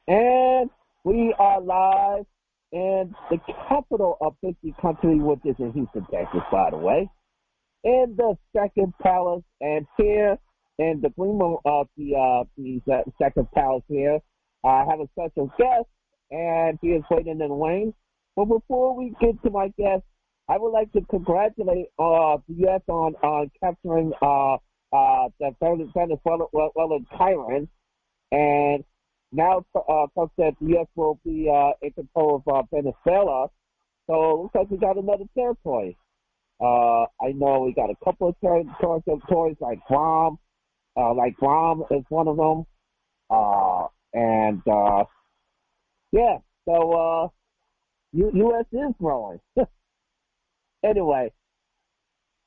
And we are live in the capital of 50 country, which is in Houston, Texas, by the way, in the Second Palace. And here in the green room of the Second Palace here, I have a special guest, and he is waiting in the wings. But before we get to my guest, I would like to congratulate the U.S. on capturing the Venezuelan tyrant. And now, folks, that the U.S. will be in control of Venezuela. So it looks like we got another territory. I know we got a couple of territories like Guam. Guam is one of them. Yeah, so U.S. is growing. Anyway,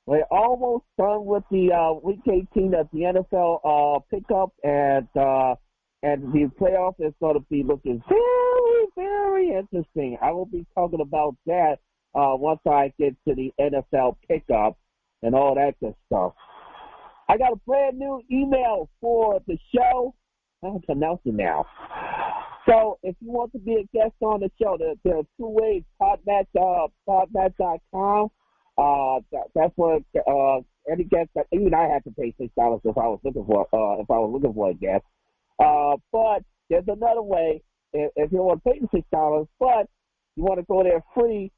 we're almost done with the Week 18 of the NFL pickup, and the playoff is going to be looking very, very interesting. I will be talking about that once I get to the NFL pickup and all that good stuff. I got a brand new email for the show. I have to announce it now. So if you want to be a guest on the show, there are two ways. Podmatch.com. That's where any guest. Even I had to pay $6 if I was looking for a guest. But there's another way. If you want to pay the $6, but you want to go there free,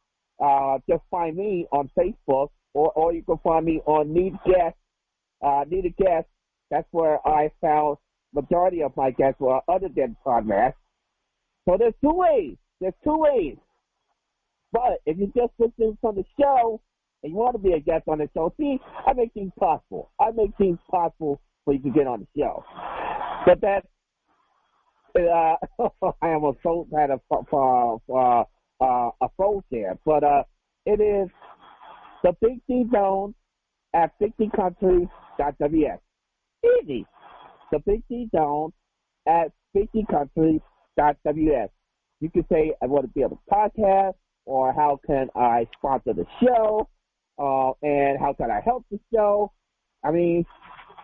just find me on Facebook, or you can find me on Need a Guest. That's where I found majority of my guests were other than Podmatch. So there's two ways. But if you just listen from the show and you want to be a guest on the show, see, I make things possible. For you to get on the show. But that's I almost had a phrase there. But it is the Big D Zone at 50countries.ws. Easy. The Big D Zone at 50countries.ws. You can say, I want to be on the podcast, or how can I sponsor the show, and how can I help the show? I mean,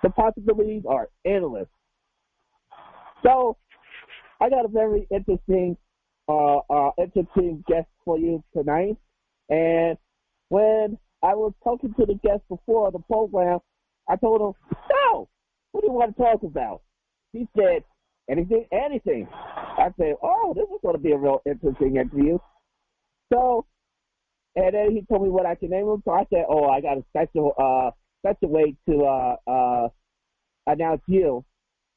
the possibilities are endless. So, I got a very interesting guest for you tonight. And when I was talking to the guest before the program, I told him, no, what do you want to talk about? He said, anything. I said, oh, this is going to be a real interesting interview. So, and then he told me what I can name him. So I said, oh, I got a special way to announce you.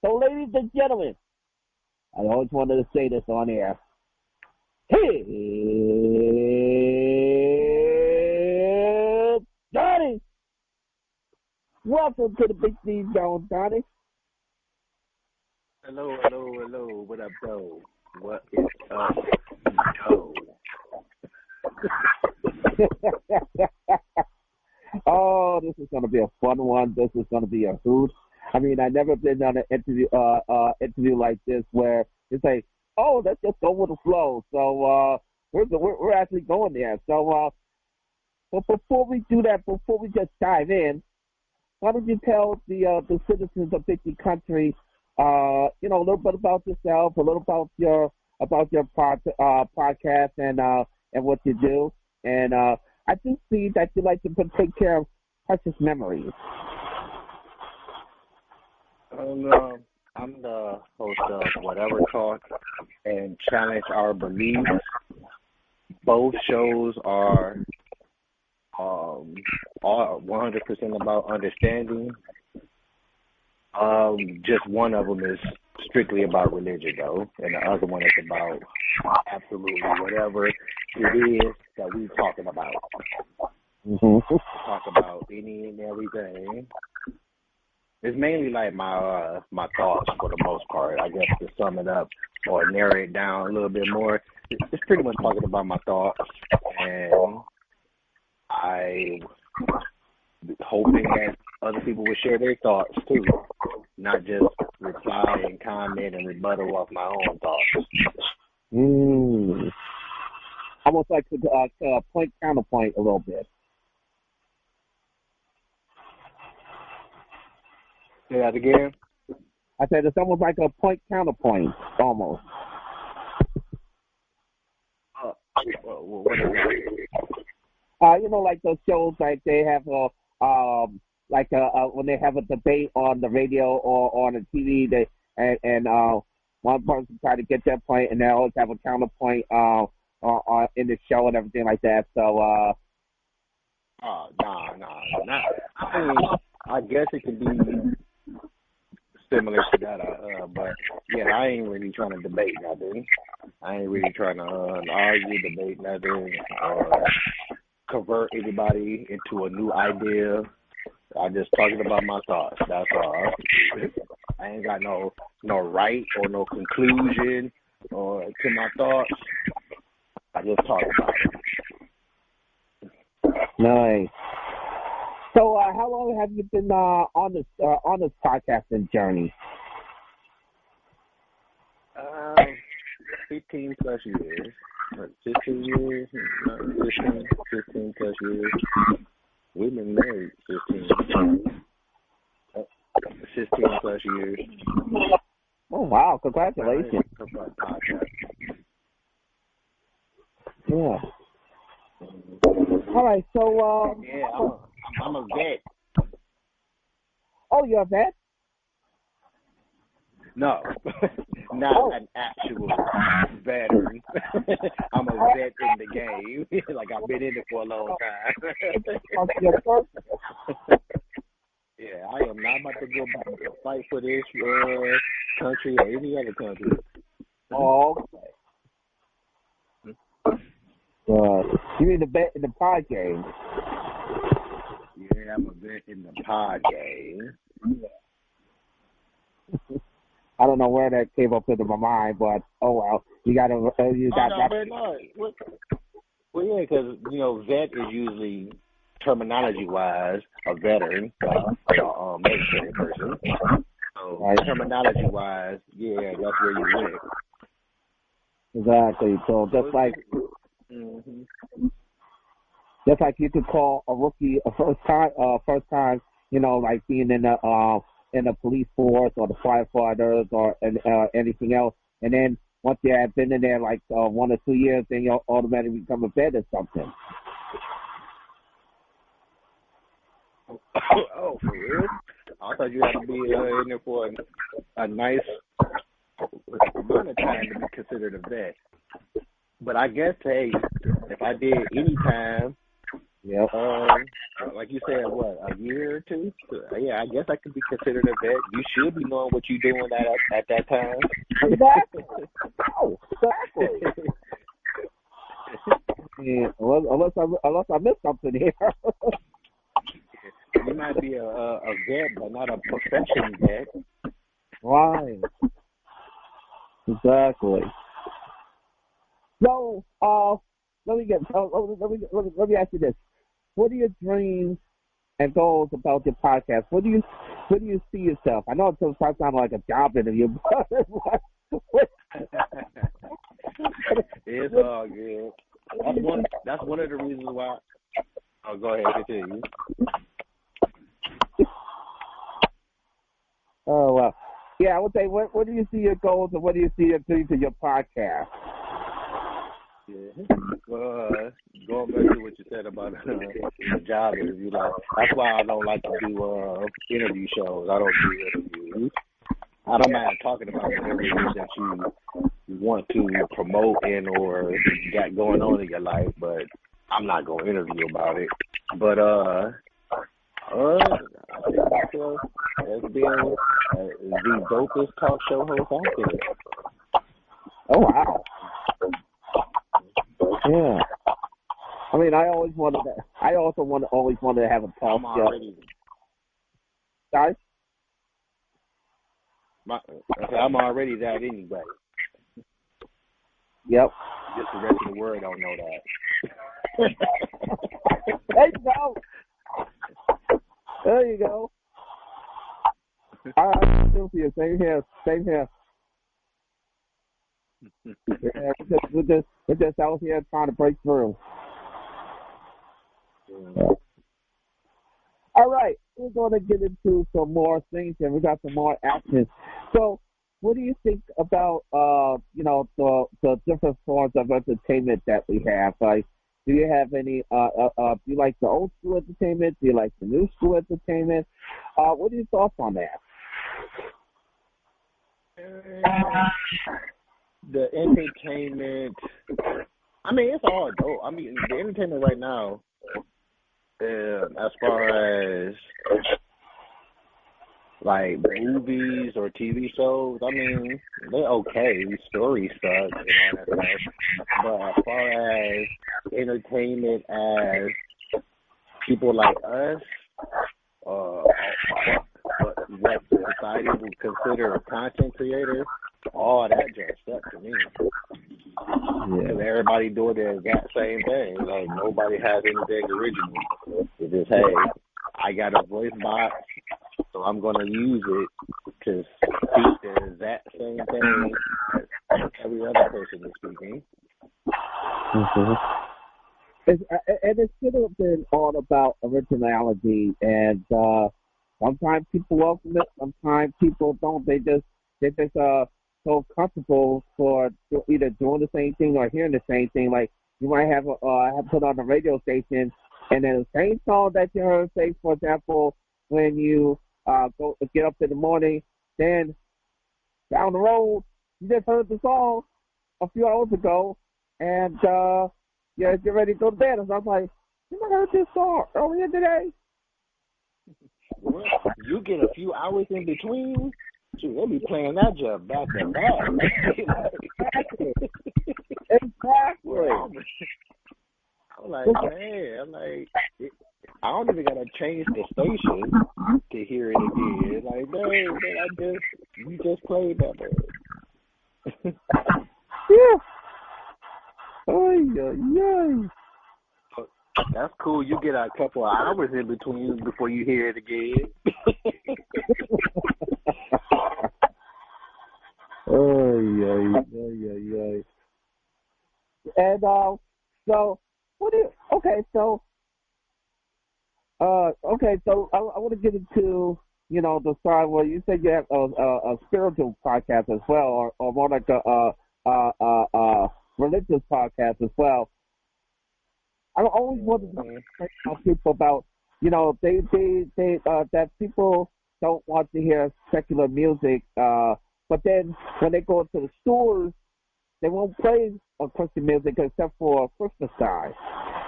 So, ladies and gentlemen, I always wanted to say this on air. Hey, Donny! Welcome to the Big D Zone, Donny. Hello. What up, though? What is up, yo? Oh, this is going to be a fun one. This is going to be a hoot. I mean, I've never been on an interview like this where it's like, oh, let's just go with the flow. So we're actually going there. So, but before we do that, before we just dive in, why don't you tell the citizens of 50 countries, a little bit about yourself, a little about your podcast and what you do, and I do see that you like to take care of precious memories. I'm the host of Whatever Talk and Challenge Our Beliefs. Both shows are 100% about understanding. Just one of them is strictly about religion, though, and the other one is about absolutely whatever it is that we're talking about. Mm-hmm. Talk about any and everything. It's mainly like my thoughts for the most part. I guess to sum it up or narrow it down a little bit more, it's pretty much talking about my thoughts, and I hoping that other people would share their thoughts too, not just reply and comment and rebuttal off my own thoughts. Almost like a point counterpoint a little bit. Say that again? I said it's almost like a point counterpoint, almost. What is that? Like those shows, like they have when they have a debate on the radio or on the TV, and one person try to get their point, and they always have a counterpoint in the show and everything like that. So, nah. I guess it could be similar to that, but yeah, I ain't really trying to debate nothing. I ain't really trying to argue, debate nothing, or convert anybody into a new idea. I just talking about my thoughts. That's all. I ain't got no right or no conclusion or to my thoughts. I just talk about it. Nice. So, how long have you been on this podcasting journey? 15 plus years. 15 years? 15 plus years. We've been married 15 plus years. Oh, wow. Congratulations. Yeah. All right, so... yeah, I'm a vet. Oh, you're a vet? No, not an actual veteran. I'm a vet in the game. Like, I've been in it for a long time. Yeah, I am not about to go back to fight for this country or any other country. Oh, okay. You mean the vet in the pod game? Yeah, I'm a vet in the pod game. I don't know where that came up into my mind, but oh well. You got that. No. Well, yeah, because vet is usually terminology-wise a veteran, like a military person. So right. Terminology-wise, yeah, that's where you went. Exactly. So just like you could call a rookie a first time, like being in the police force or the firefighters or anything else, and then once you have been in there like 1 or 2 years, then you'll automatically become a vet or something. Oh, for real? I thought you had to be in there for a nice amount of time to be considered a vet. But I guess, hey, if I did any time, yep. Like you said, what, a year or two? Yeah, I guess I could be considered a vet. You should be knowing what you're doing at that time. Exactly. Oh, exactly. Yeah, unless I missed something here. You might be a vet, but not a profession vet. Right. Exactly. So, let me ask you this: what are your dreams and goals about your podcast? What do you see yourself? I know it sometimes sounds like a job interview, but it's all good. That's one of the reasons why. Oh, go ahead, continue. Oh well, yeah. I would say, what do you see your goals and what do you see your dreams of your podcast? Yeah. Going back to what you said about the job interview, that's why I don't like to do interview shows. I don't do interviews. I don't mind talking about whatever it is that you want to promote or got going on in your life, but I'm not going to interview about it. But I think myself as being the dopest talk show host out there. Oh wow. Yeah. I mean, I always wanted to. I also always wanted to have a talk show. Guys? I'm already that anyway. Yep. Just the rest of the world don't know that. There you go. There you go. I feel for you. Same here. Yeah, we're just out here trying to break through. Yeah. All right, we're going to get into some more things, and we got some more actions. So, what do you think about the different forms of entertainment that we have? Like, do you have any? Do you like the old school entertainment? Do you like the new school entertainment? What are your thoughts on that? The entertainment, I mean, it's all dope. I mean, the entertainment right now, as far as like movies or TV shows, I mean, they're okay. Story suck and all that stuff. But as far as entertainment, as people like us, what society would consider a content creator, all that just sucks to me. Because everybody doing the exact same thing. Like, nobody has anything original. It's just, hey, I got a voice box, so I'm going to use it to speak the exact same thing as every other person is speaking. Mm-hmm. And it should have been all about originality, and sometimes people welcome it, sometimes people don't. They just so comfortable for either doing the same thing or hearing the same thing. Like, you might have put on a radio station, and then the same song that you heard, say, for example, when you go get up in the morning, then down the road you just heard the song a few hours ago, and get ready to go to bed. And I was like, you might heard this song earlier today. Well, you get a few hours in between. Shoot, they be playing that job back and back. Exactly. I'm like, man, I don't even gotta change the station to hear it again. Like, man, you just played that, man. Yeah. Oh, that's cool. You get a couple of hours in between before you hear it again. And so what do you? So I want to get into the side where you said you have a spiritual podcast as well, or more like a religious podcast as well. I always wanted to tell people about, they that people don't want to hear secular music, but then when they go to the stores, they won't play Christian music except for Christmas time,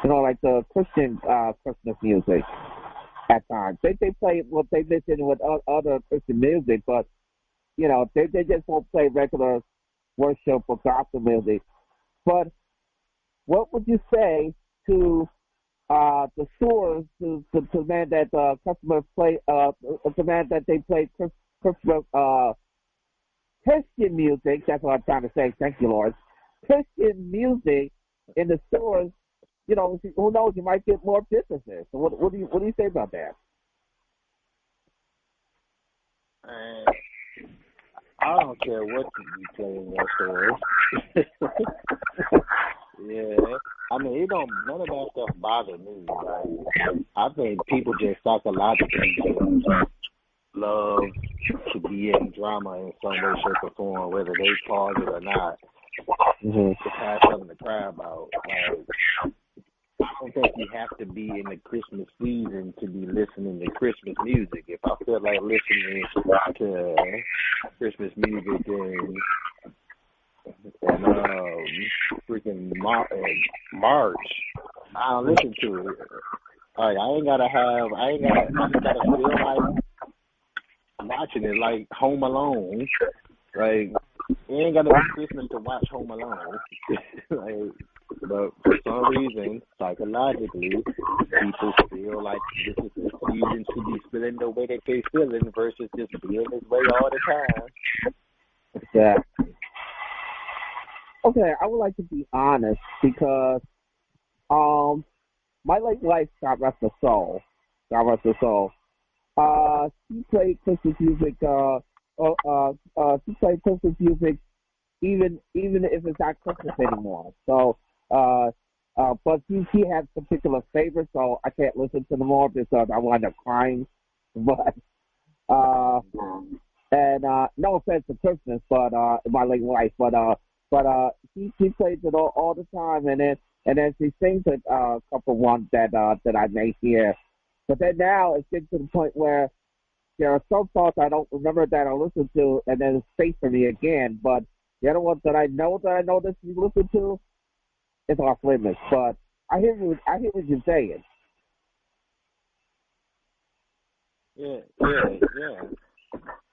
like the Christian Christmas music at times. They play what they listen with other Christian music, but they just won't play regular worship or gospel music. But what would you say to the stores to demand that customers play demand that they play Christmas Christian music? That's what I'm trying to say. Thank you, Lord. Christian music in the stores. Who knows? You might get more businesses. So what do you say about that? I don't care what you play in your stores. Yeah, I mean, none of that stuff bother me. Like, I think people just psychologically love to be in drama in some way, shape, or form, whether they cause it or not, to have something to cry about. Like, I don't think you have to be in the Christmas season to be listening to Christmas music. If I feel like listening to Christmas music and freaking March, I don't listen to it. Like, I just gotta feel like watching it, like Home Alone. Like, it ain't gotta be Christmas to watch Home Alone. But for some reason, psychologically, people feel like this is the season to be feeling the way that they feeling versus just being this way all the time. Exactly. Okay, I would like to be honest because my late wife, God rest her soul, she played Christmas music. She played Christmas music even if it's not Christmas anymore. So, but she has particular favorites, so I can't listen to them all because I wind up crying. But And no offense to Christmas, but my late wife, but she plays it all the time, and then she sings a couple ones that I may hear. But then now it's getting to the point where there are some songs I don't remember that I listen to, and then it's fades for me again. But the other ones that I know that you listen to, it's off limits. But I hear what you're saying. Yeah.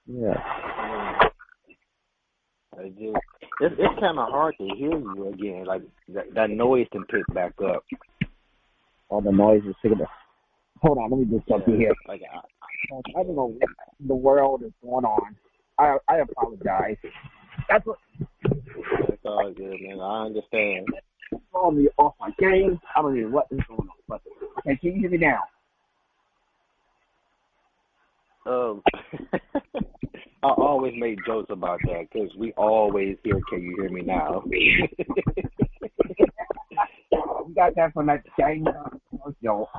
Yeah. I just, it's kind of hard to hear you again. Like that noise can pick back up. All the noise is sticking. Hold on, let me do something here. Like I don't know what in the world is going on. I apologize. That's what. It's all good, man. I understand. Throwing me off my game. I don't know what is going on. But okay, can you hear me now? I always make jokes about that because we always hear, "Can you hear me now?" We got that from that game show.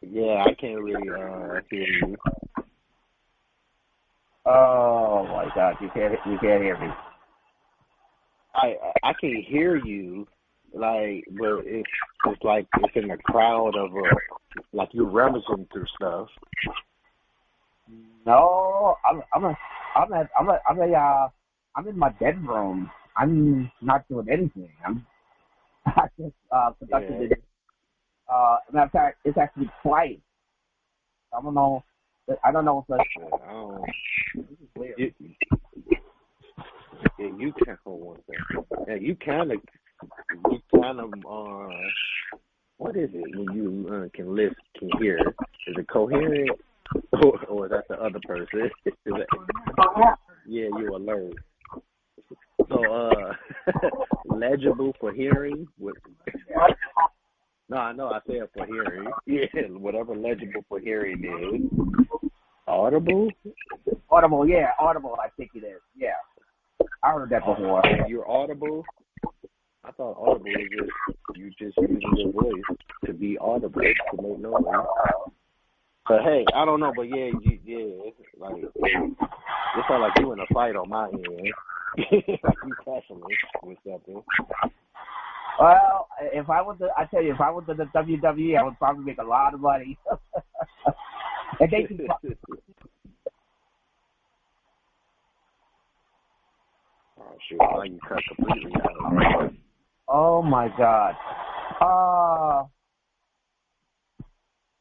Yeah, I can't really hear you. Oh my God, you can't hear me. I can hear you, like, but it's like it's in a crowd of like you're rummaging through stuff. No, I'm in my bedroom. I'm not doing anything. I just conducted it. Matter of fact, it's actually quiet. I don't know if that's this is weird. You can hold one second. Yeah, you kind of what is it when you can hear? Is it coherent or is that the other person? Yeah, you alert. So legible for hearing. No, I know I said for hearing. Yeah, whatever legible for hearing is. Audible? Audible, yeah, audible. I think it is. Yeah, I heard that before. You're audible. I thought audible is you just using your voice to be audible to make noise. But hey, I don't know. But yeah, like it sounds like you in a fight on my end. Like you passionate with something. Well, if I was in the WWE, I would probably make a lot of money. And they can. Oh shoot! Now you cut completely out. Oh my God.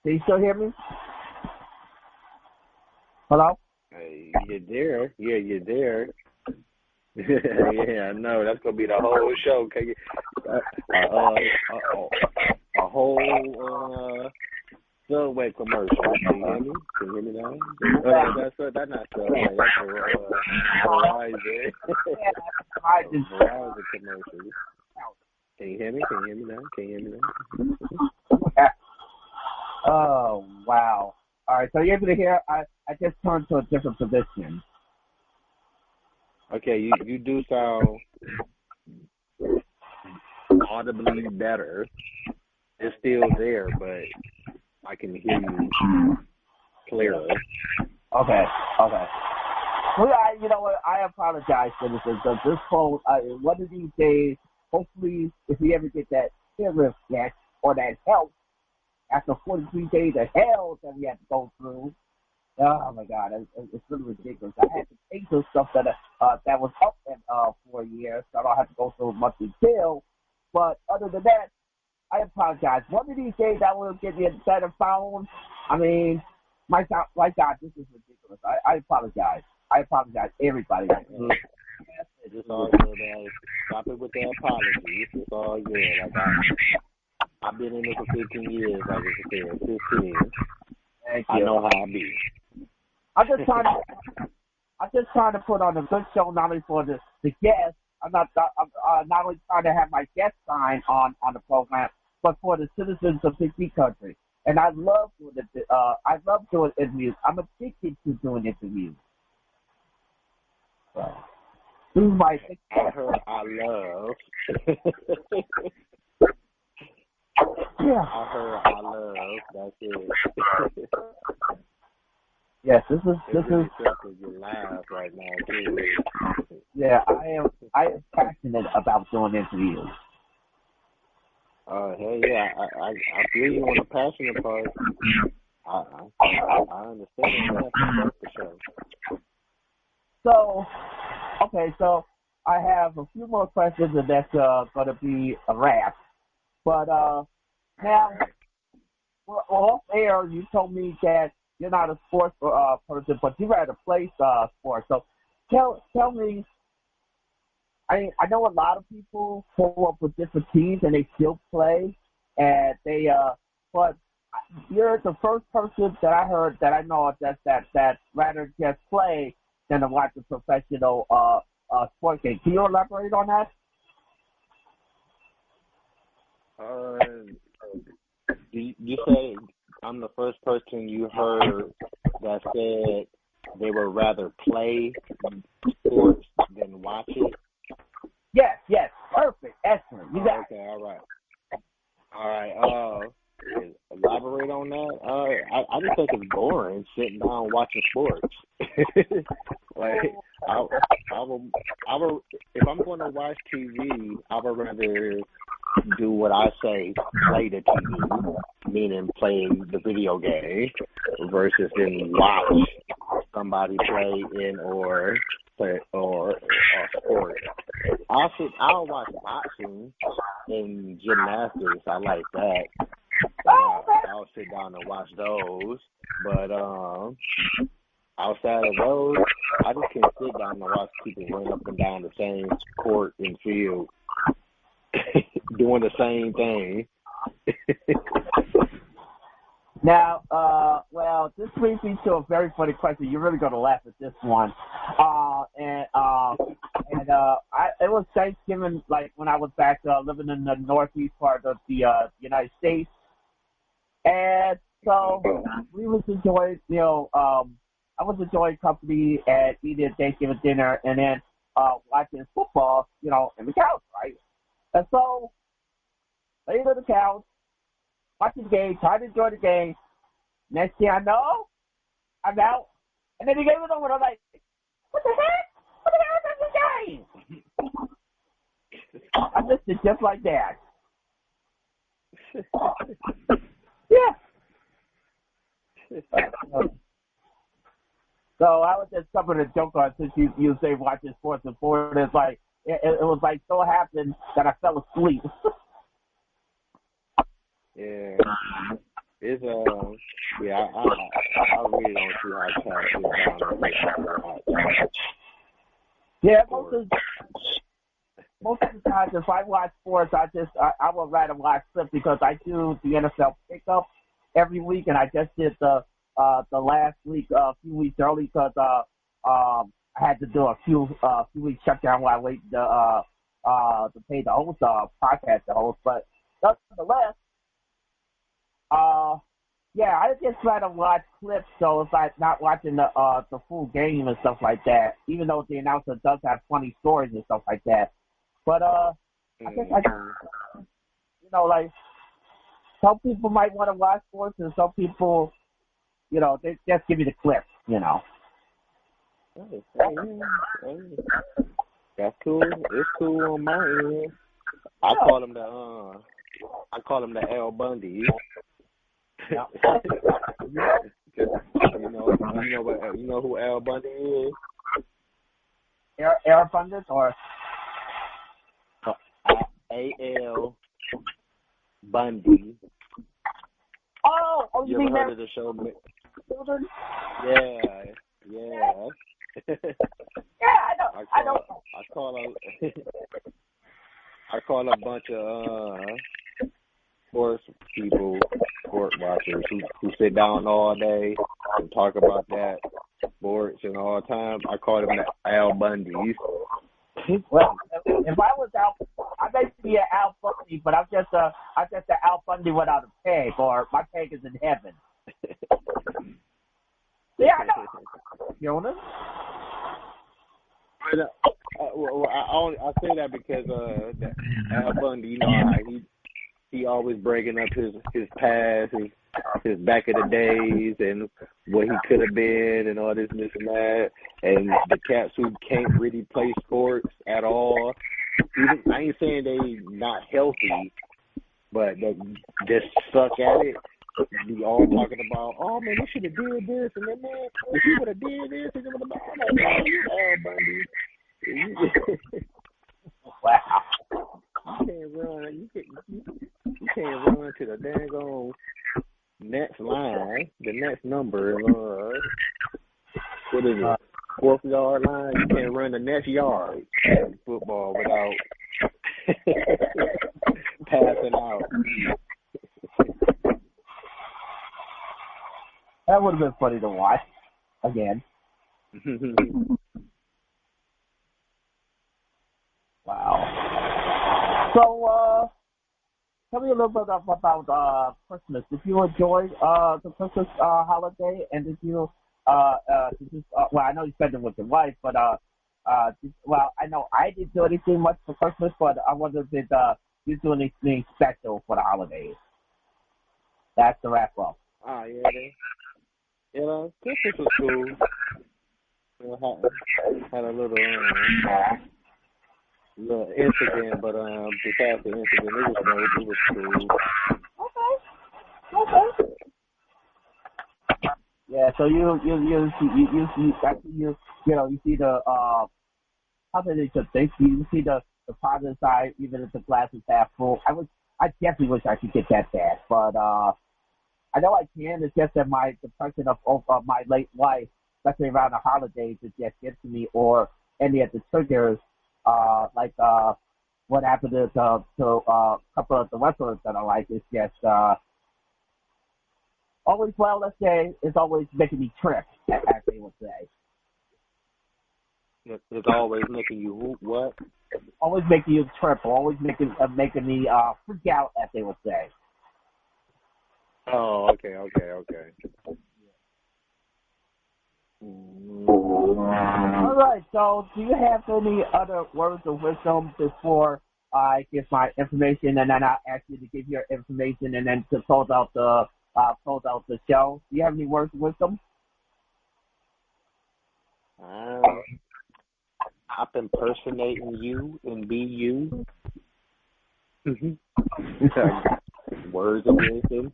Can you still hear me? Hello? Hey, you're there. Yeah, you're there. Yeah, I know. That's gonna be the whole show. Can you? A whole Subway commercial. Can you hear me? Can you hear me now? That's not Subway. That's Verizon. Verizon commercial. Can you hear me? Can you hear me now? Can you hear me now? Oh, wow. All right, so you're able to hear, I just turned to a different position. Okay, you do sound audibly better. It's still there, but I can hear you clearer. Okay. Well, you know what? I apologize for this. This phone, one of these days, hopefully, if we ever get that serious yet or that help after 43 days of hell that we had to go through. Oh my God, it's really ridiculous. I had to pay some stuff that was up in 4 years, so I don't have to go through monthly bill. But other than that, I apologize. One of these days I will get you a better phone. I mean, my God, this is ridiculous. I apologize. I apologize, everybody. It's all good, man. Stop it with the apologies. It's all good. Like I've been in this for 15 years, like I said, 15. Thank you. I know how I be. I'm just trying to put on a good show, not only for the guests. I'm not only trying to have my guest sign on the program, but for the citizens of 60 country. And I love doing interviews. I'm addicted to doing interviews. So, this is my I love. Yeah. I heard I love. That's it. Yes, this It really is. tickles your laugh right now too. Yeah, I am passionate about doing interviews. Hey, yeah, I feel you on the passionate part. I understand that for sure. So, okay, so I have a few more questions, and that's going to be a wrap. But now, well, off air, you told me that you're not a sports person, but you rather play sports. So, tell me. I know a lot of people pull up with different teams and they still play, and they but you're the first person that I heard that I know that rather just play than to watch a professional sport game. Can you elaborate on that? You say I'm the first person you heard that said they would rather play sports than watch it? Yes, perfect, excellent. You got okay, all right. Elaborate on that. I just think it's boring sitting down watching sports. Like I will if I'm going to watch TV, I would rather do what I say, play the TV, meaning play the video game, versus then watch somebody play in or sport. I'll watch boxing and gymnastics. I like that. I'll sit down and watch those. But outside of those, I just can't sit down and watch people run up and down the same court and field doing the same thing. Now, well, this brings me to a very funny question. You're really going to laugh at this one. It was Thanksgiving, like when I was back living in the northeast part of the United States, and so we was enjoying, I was enjoying company and eating Thanksgiving dinner, and then watching football, in the couch, right? And so, laid on the couch, watching the game, trying to enjoy the game. Next thing I know, I'm out. And then he gave it over, and I'm like, what the heck? What the hell is this game? I missed it just like that. Yeah. So I was just covering a joke on since you say watching sports and forward. It's like, it was like so happened that I fell asleep. Yeah. It's yeah, I really don't see how cats sit down and yeah, most of the time, if I watch sports, I would rather watch clips because I do the NFL pickup every week, and I just did the last week a few weeks early because I had to do a few weeks shutdown while I wait to pay the host podcast the host, but nonetheless. Yeah, I just try to watch clips, so it's like not watching the full game and stuff like that. Even though the announcer does have funny stories and stuff like that, but I guess like some people might want to watch sports, and some people, they just give you the clips, Hey, that's cool. It's cool on my end. I call him the Al Bundy. Yeah. you know who Al Bundy is? Air Bundy or A.L. Bundy. Oh, you ever heard of the show? Yeah. Yeah, I know. I call a bunch of sports people, sport watchers who sit down all day and talk about that sports and all the time. I call them the Al Bundys. Well, if I was Al, I may be an Al Bundy, but I'm just an Al Bundy without a peg, or my peg is in heaven. Yeah, I know. Jonas? I say that because Al Bundy, how he always breaking up his past, his back of the days, and what he could have been, and all this and that. And the cats who can't really play sports at all. I ain't saying they not healthy, but they just suck at it. Be all talking about, oh man, you should have did this, and then man, if you would have did this, and then would have been like, man, you Al Bundy. Wow. You can't run to the dang on next line, the next number. What is it? 4th yard line. You can't run the next yard in football without passing out. That would have been funny to watch again. Wow. So, tell me a little bit about Christmas. Did you enjoy the Christmas holiday? And did you, well, I know you spent it with your wife, but I know I didn't do anything much for Christmas, but I wonder if you do anything special for the holidays. That's the wrap up. Oh, yeah. Christmas was cool. Had a little incident, but besides the incident, it was cool. Okay. Yeah, so you see the how did they just think? You see the positive side, even if the glass is half full. I definitely wish I could get that bad, but I know I can. It's just that my depression of my late life, especially around the holidays, it just gets to me, or any of the triggers, like what happened to a couple of the wrestlers that I like. It's just always, well, let's say, it's always making me trip, as they would say. It's always making you what? Always making you trip, or always making me freak out, as they would say. Oh, okay. All right, so do you have any other words of wisdom before I give my information, and then I'll ask you to give your information, and then to close out the show? Do you have any words of wisdom? Stop impersonating you and be you. Words of wisdom.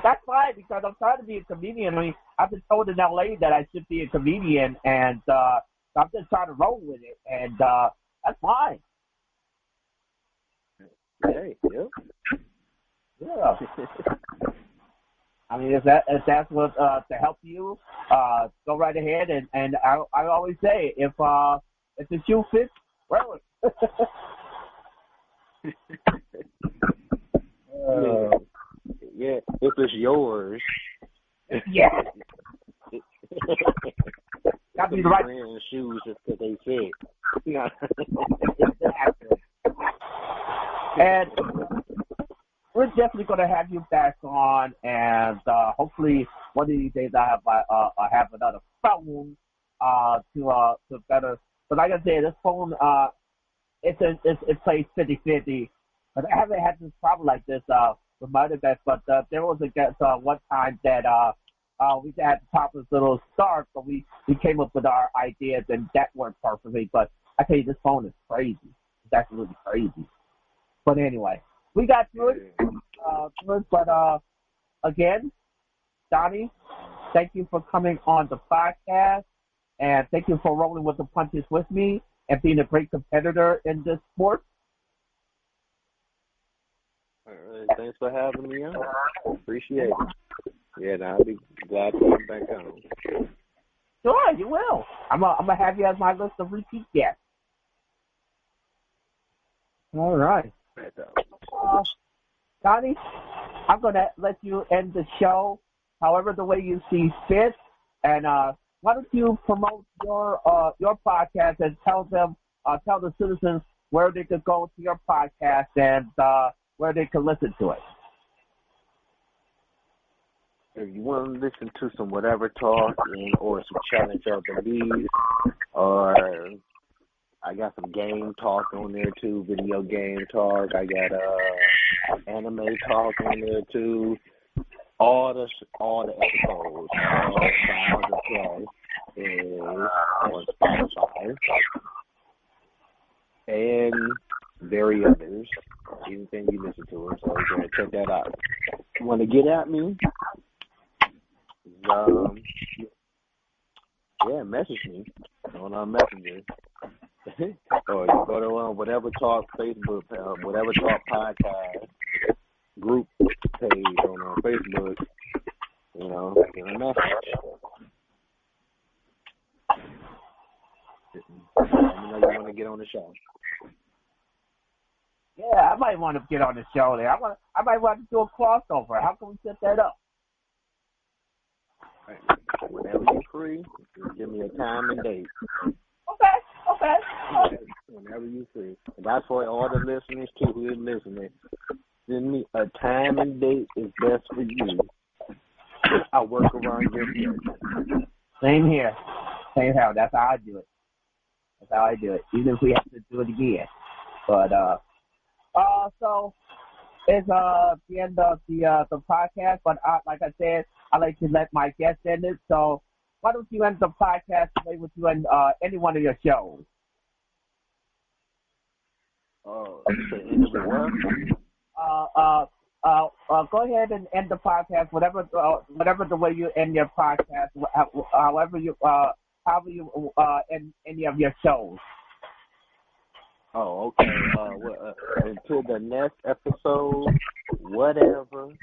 That's fine, because I'm trying to be a comedian. I mean, I've been told in LA that I should be a comedian, and I'm just trying to roll with it, and that's fine. Hey, yeah. I mean, if that's what to help you, go right ahead, and I always say, if the shoe fits, wear it. Yeah, if it's yours. Yeah. Gotta be the right brand shoes just because they fit. And we're definitely going to have you back on, and hopefully one of these days I have another phone to better. But like I said, this phone it plays 50-50. But I haven't had this problem like this with my other guests. But there was a guest one time that we had to top this little start, but we came up with our ideas, and that worked perfectly. But I tell you, this phone is crazy. It's absolutely crazy. But anyway, we got through it. But again, Donny, thank you for coming on the podcast, and thank you for rolling with the punches with me and being a great competitor in this sport. All right, thanks for having me on. Appreciate it. Yeah, I'll be glad to come back on. Sure, you will. I'm gonna have you as my list of repeat guests. All right. Donny, I'm going to let you end the show however the way you see fit. And why don't you promote your podcast and tell the citizens where they could go to your podcast and where they can listen to it. If you want to listen to some whatever talk or some challenge of the lead or I got some game talk on there too, video game talk. I got anime talk on there too. All the episodes, all 5 to play is on Spotify and very others. Anything you listen to, so go ahead and check that out. You want to get at me? Message me on our messenger. Or you go to whatever talk Facebook, whatever talk podcast group page on Facebook, give a message. Let me know you want to get on the show. Yeah, I might want to get on the show there. I might want to do a crossover. How can we set that up? Whenever you're free, just give me a time and date. Okay. Whenever you're free. And that's for all the listeners, too, who are listening. Send me a time and date is best for you. I'll work around your schedule. Same here. That's how I do it. Even if we have to do it again. But, so it's the end of the podcast. But like I said, I like to let my guests end it. So why don't you end the podcast the way would you end any one of your shows? End of the what? Go ahead and end the podcast. Whatever the way you end your podcast, however you end any of your shows. Oh, okay. Until the next episode, whatever